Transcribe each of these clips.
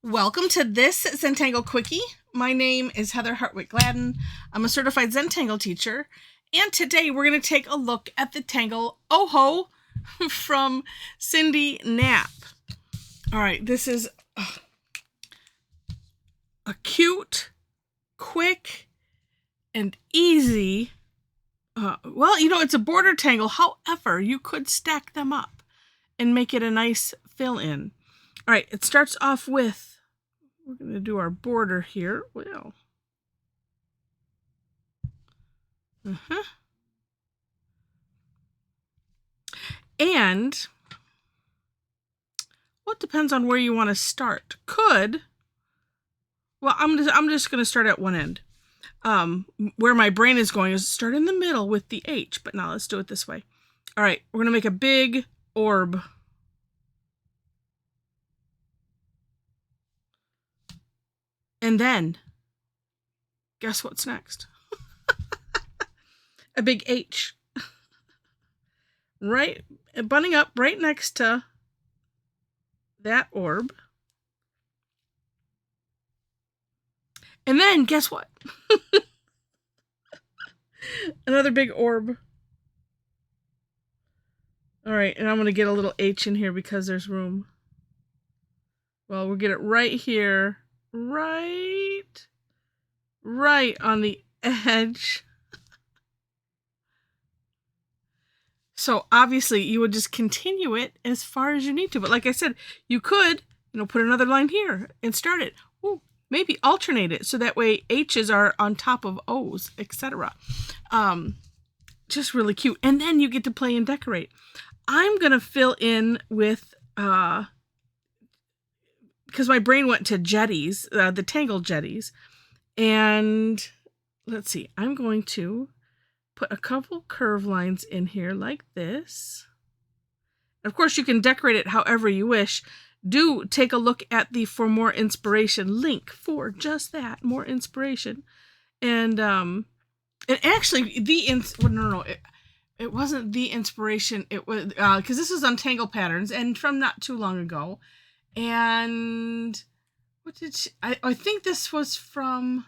Welcome to this Zentangle Quickie. My name is Heather Hartwick Gladden. I'm a certified Zentangle teacher, and today we're going to take a look at the tangle OHO from Cyndi Knapp. All right, this is a cute, quick, and easy. It's a border tangle. However, you could stack them up and make it a nice fill-in. All right, it starts off with, we're going to do our border here. Well, and what depends on where you want to start. I'm just going to start at one end. Where my brain is going is start in the middle with the H, but now let's do it this way. All right, we're going to make a big orb. And then, guess what's next? A big H. Right, bunning up right next to that orb. And then, guess what? Another big orb. All right, and I'm going to get a little H in here because there's room. Well, we'll get it right here. Right on the edge. So obviously you would just continue it as far as you need to. But like I said, you could, put another line here and start it. Ooh, maybe alternate it so that way H's are on top of O's, etc. Just really cute. And then you get to play and decorate. I'm going to fill in with, because my brain went to jetties, the tangle jetties. And let's see, I'm going to put a couple curve lines in here like this. Of course, you can decorate it however you wish. Do take a look at the For More Inspiration link for just that, more inspiration. And actually, it wasn't the inspiration. It was because this is on Tangle Patterns and from not too long ago. And what did she? I think this was from.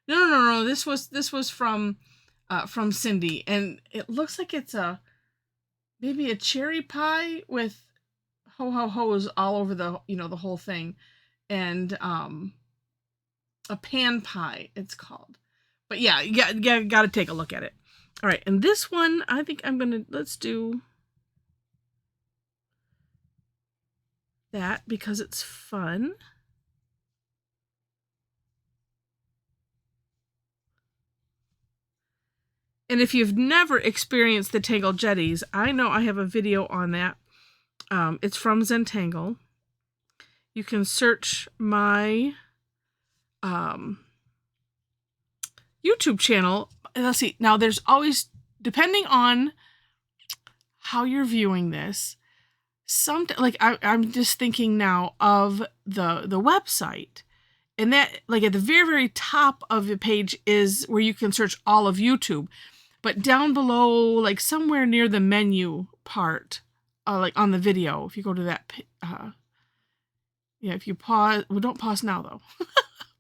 No. This was from Cyndi, and it looks like it's maybe a cherry pie with ho-ho-hos all over the the whole thing, and a pan pie it's called. But yeah, got to take a look at it. All right, and this one I think let's do that because it's fun. And if you've never experienced the tangle jetties, I know I have a video on that. It's from Zentangle. You can search my YouTube channel. And let's see. Now, there's always, depending on how you're viewing this, I'm just thinking now of the website. And that, like at the very, very top of the page is where you can search all of YouTube. But down below, like somewhere near the menu part, like on the video, if you go to that, if you pause, well, don't pause now though.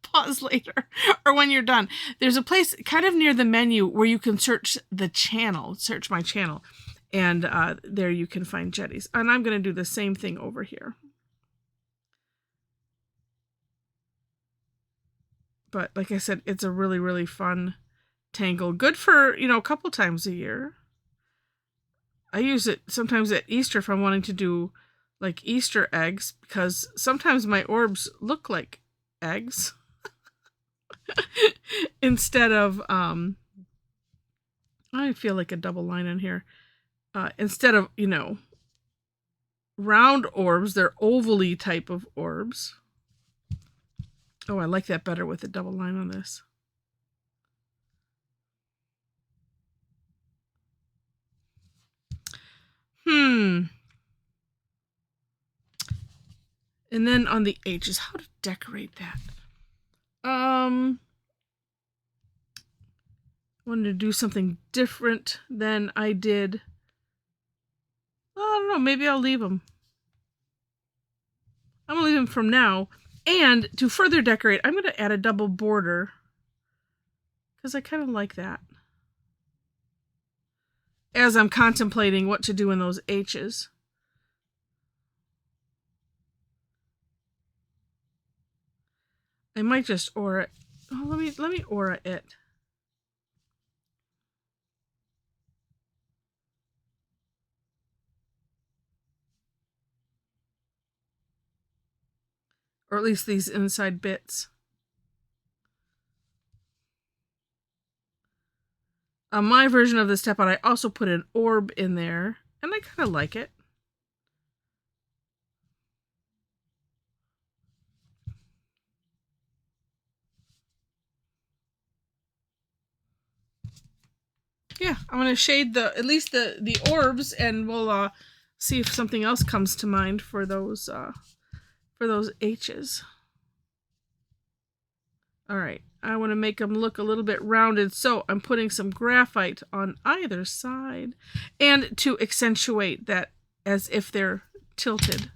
Pause later or when you're done. There's a place kind of near the menu where you can search the channel, search my channel. And there you can find jetties. And I'm going to do the same thing over here. But like I said, it's a really, really fun tangle. Good for, a couple times a year. I use it sometimes at Easter if I'm wanting to do like Easter eggs, because sometimes my orbs look like eggs. Instead of, I feel like a double line in here. Instead of, round orbs, they're ovally type of orbs. Oh, I like that better with the double line on this. And then on the H's, how to decorate that. I wanted to do something different than I did. I don't know, maybe I'll leave them. I'm going to leave them from now. And to further decorate, I'm going to add a double border because I kind of like that as I'm contemplating what to do in those H's. I might just aura it. Oh, let me aura it. Or at least these inside bits. On my version of the step out, I also put an orb in there, and I kind of like it. Yeah, I'm going to shade at least the orbs, and we'll see if something else comes to mind for those H's. All right, I want to make them look a little bit rounded, so I'm putting some graphite on either side, and to accentuate that as if they're tilted.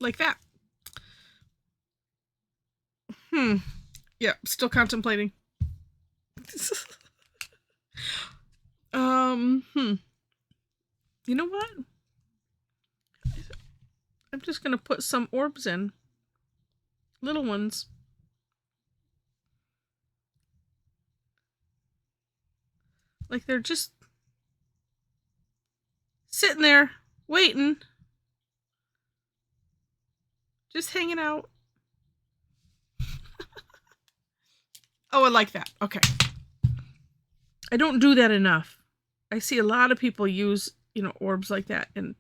Like that. Yeah, still contemplating. You know what? I'm just going to put some orbs in. Little ones. Like they're just sitting there, waiting. Just hanging out. Oh, I like that. Okay. I don't do that enough. I see a lot of people use, orbs like that, and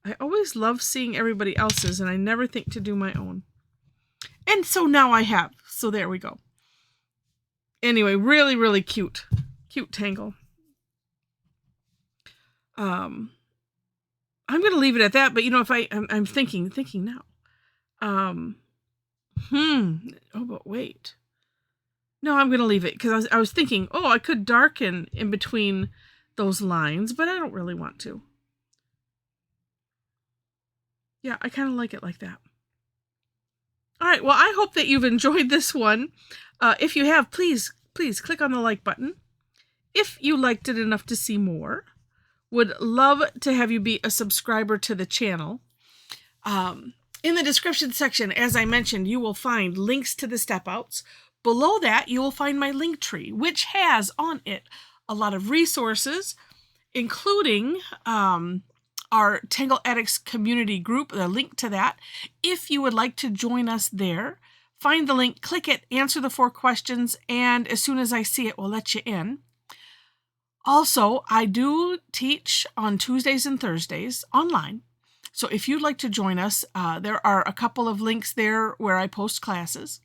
I always love seeing everybody else's, and I never think to do my own. And so now I have. So there we go. Anyway, really, really cute. Cute tangle. I'm going to leave it at that, but if I'm thinking now. Oh, but wait. No, I'm going to leave it because I was thinking, I could darken in between those lines, but I don't really want to. Yeah, I kind of like it like that. All right, well, I hope that you've enjoyed this one. If you have, please click on the like button. If you liked it enough to see more, would love to have you be a subscriber to the channel. In the description section, as I mentioned, you will find links to the step outs. Below that, you will find my link tree, which has on it a lot of resources, including our Tangle Addicts community group, the link to that. If you would like to join us there, find the link, click it, answer the 4 questions, and as soon as I see it, we'll let you in. Also, I do teach on Tuesdays and Thursdays online. So if you'd like to join us, there are a couple of links there where I post classes.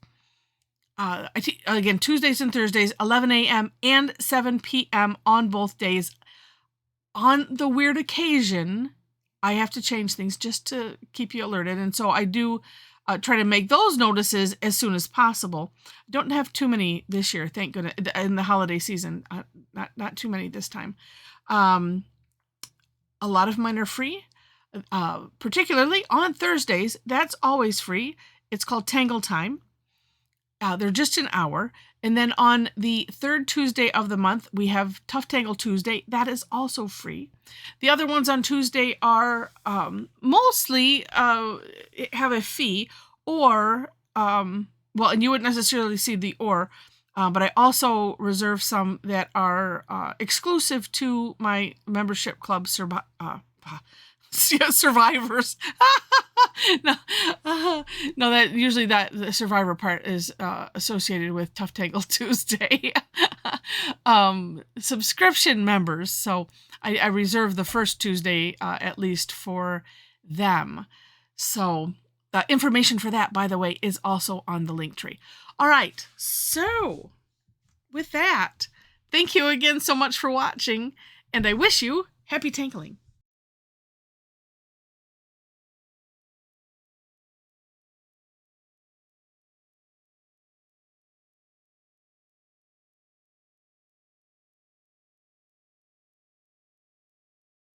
Again, Tuesdays and Thursdays, 11 a.m. and 7 p.m. on both days. On the weird occasion, I have to change things just to keep you alerted. And so I do try to make those notices as soon as possible. I don't have too many this year, thank goodness, in the holiday season. Not too many this time. A lot of mine are free, particularly on Thursdays. That's always free. It's called Tangle Time. They're just an hour. And then on the 3rd Tuesday of the month, we have Tough Tangle Tuesday. That is also free. The other ones on Tuesday are mostly have a fee, or, and you wouldn't necessarily see the or, but I also reserve some that are exclusive to my membership club survivors. No, that usually the survivor part is associated with Tough Tangle Tuesday. Subscription members, so I reserve the first Tuesday at least for them. So information for that, by the way, is also on the link tree. All right, so with that, thank you again so much for watching, and I wish you happy tangling.